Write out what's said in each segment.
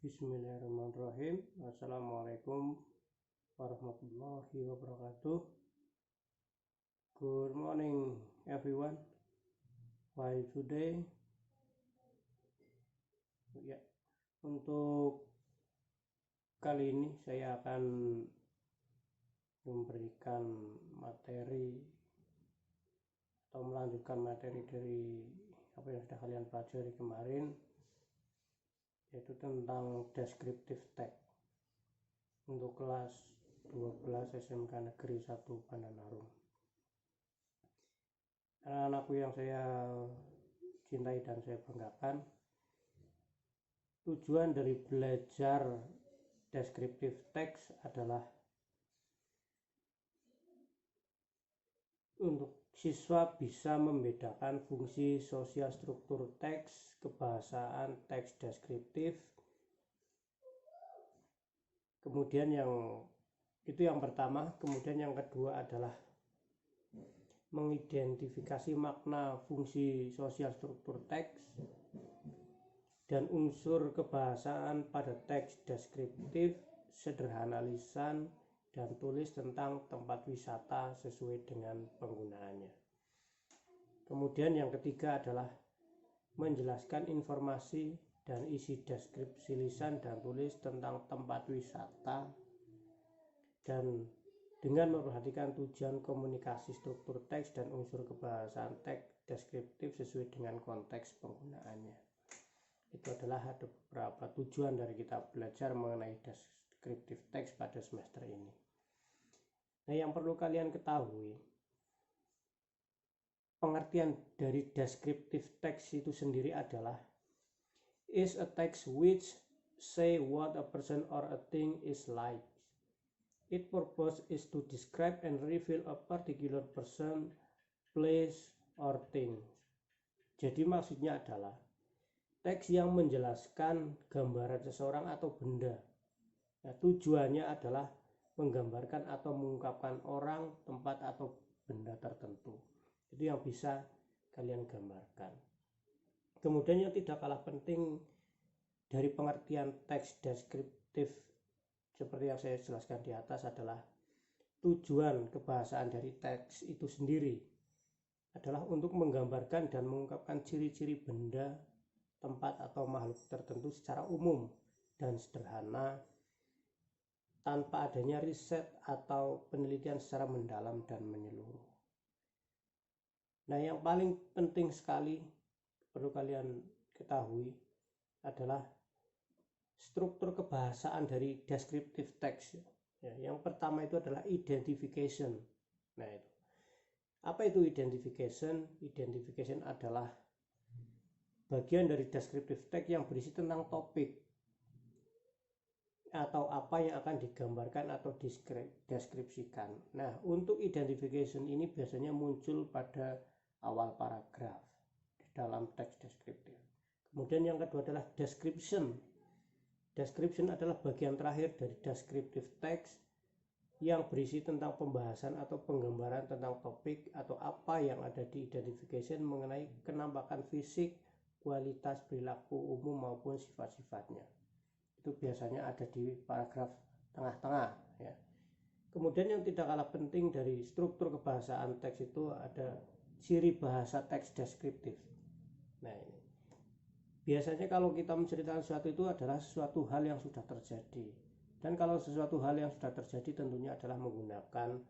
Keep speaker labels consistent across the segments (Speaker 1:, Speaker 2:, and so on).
Speaker 1: Bismillahirrahmanirrahim. Assalamualaikum warahmatullahi wabarakatuh. Good morning everyone. Why today? Ya, untuk kali ini saya akan memberikan materi atau melanjutkan materi dari apa yang sudah kalian pelajari kemarin, yaitu tentang descriptive text untuk kelas 12 SMK Negeri 1 Bandanarum. Anak-anakku yang saya cintai dan saya banggakan, tujuan dari belajar descriptive text adalah untuk siswa bisa membedakan fungsi sosial struktur teks, kebahasaan teks deskriptif. Kemudian yang pertama, kemudian yang kedua adalah mengidentifikasi makna fungsi sosial struktur teks dan unsur kebahasaan pada teks deskriptif, sederhana lisan, dan tulis tentang tempat wisata sesuai dengan penggunaannya. Kemudian yang ketiga adalah menjelaskan informasi dan isi deskripsi lisan dan tulis tentang tempat wisata, dan dengan memperhatikan tujuan komunikasi struktur teks dan unsur kebahasaan teks deskriptif sesuai dengan konteks penggunaannya. Itu adalah ada beberapa tujuan dari kita belajar mengenai descriptive text pada semester ini. Nah, yang perlu kalian ketahui, pengertian dari descriptive text itu sendiri adalah is a text which say what a person or a thing is like. Its purpose is to describe and reveal a particular person, place, or thing. Jadi maksudnya adalah teks yang menjelaskan gambaran seseorang atau benda. Nah, tujuannya adalah menggambarkan atau mengungkapkan orang, tempat, atau benda tertentu. Itu yang bisa kalian gambarkan. Kemudian yang tidak kalah penting dari pengertian teks deskriptif seperti yang saya jelaskan di atas adalah tujuan kebahasaan dari teks itu sendiri adalah untuk menggambarkan dan mengungkapkan ciri-ciri benda, tempat, atau makhluk tertentu secara umum dan sederhana tanpa adanya riset atau penelitian secara mendalam dan menyeluruh. Nah, yang paling penting sekali perlu kalian ketahui adalah struktur kebahasaan dari descriptive text. Ya, yang pertama itu adalah identification. Nah, itu. Apa itu identification? Identification adalah bagian dari descriptive text yang berisi tentang topik atau apa yang akan digambarkan atau deskripsikan. Nah, untuk identification ini biasanya muncul pada awal paragraf di dalam teks deskriptif. Kemudian yang kedua adalah description. Description adalah bagian terakhir dari descriptive text yang berisi tentang pembahasan atau penggambaran tentang topik atau apa yang ada di identification mengenai penampakan fisik, kualitas, perilaku umum maupun sifat-sifatnya. Itu biasanya ada di paragraf tengah-tengah, ya. Kemudian yang tidak kalah penting dari struktur kebahasaan teks itu ada ciri bahasa teks deskriptif. Nah, ini biasanya kalau kita menceritakan sesuatu itu adalah sesuatu hal yang sudah terjadi, dan kalau sesuatu hal yang sudah terjadi tentunya adalah menggunakan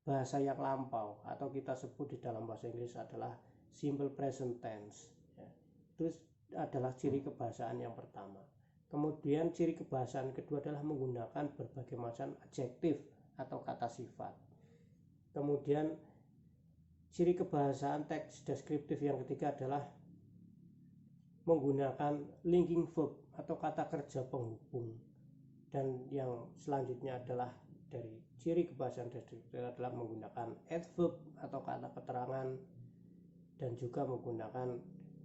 Speaker 1: bahasa yang lampau atau kita sebut di dalam bahasa Inggris adalah simple present tense, ya. Itu adalah ciri kebahasaan yang pertama. Kemudian ciri kebahasaan kedua adalah menggunakan berbagai macam adjektif atau kata sifat. Kemudian ciri kebahasaan teks deskriptif yang ketiga adalah menggunakan linking verb atau kata kerja penghubung. Dan yang selanjutnya adalah dari ciri kebahasaan deskriptif adalah menggunakan adverb atau kata keterangan dan juga menggunakan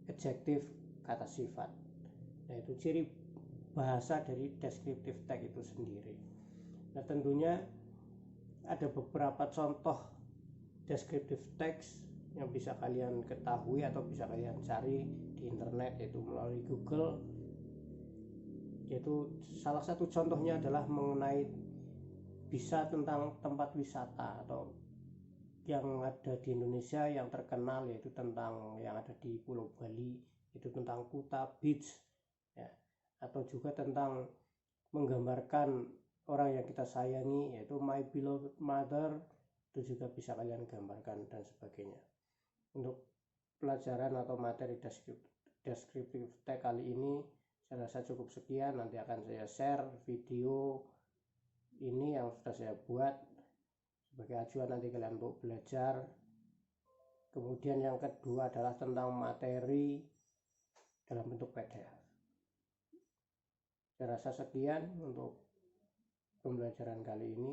Speaker 1: adjektif kata sifat. Nah, itu ciri bahasa dari descriptive text itu sendiri. Nah, tentunya ada beberapa contoh descriptive text yang bisa kalian ketahui atau bisa kalian cari di internet, yaitu melalui Google. yaitu salah satu contohnya adalah mengenai bisa tentang tempat wisata atau yang ada di Indonesia yang terkenal, yaitu tentang yang ada di Pulau Bali, itu tentang Kuta Beach ya, atau juga tentang menggambarkan orang yang kita sayangi, yaitu My Beloved Mother, itu juga bisa kalian gambarkan dan sebagainya. Untuk pelajaran atau materi deskriptif teks kali ini saya rasa cukup sekian. Nanti akan saya share video ini yang sudah saya buat sebagai acuan nanti kalian untuk belajar. Kemudian yang kedua adalah tentang materi dalam bentuk PDF. Saya rasa sekian untuk pembelajaran kali ini.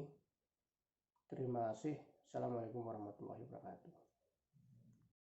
Speaker 1: Terima kasih. Assalamualaikum warahmatullahi wabarakatuh.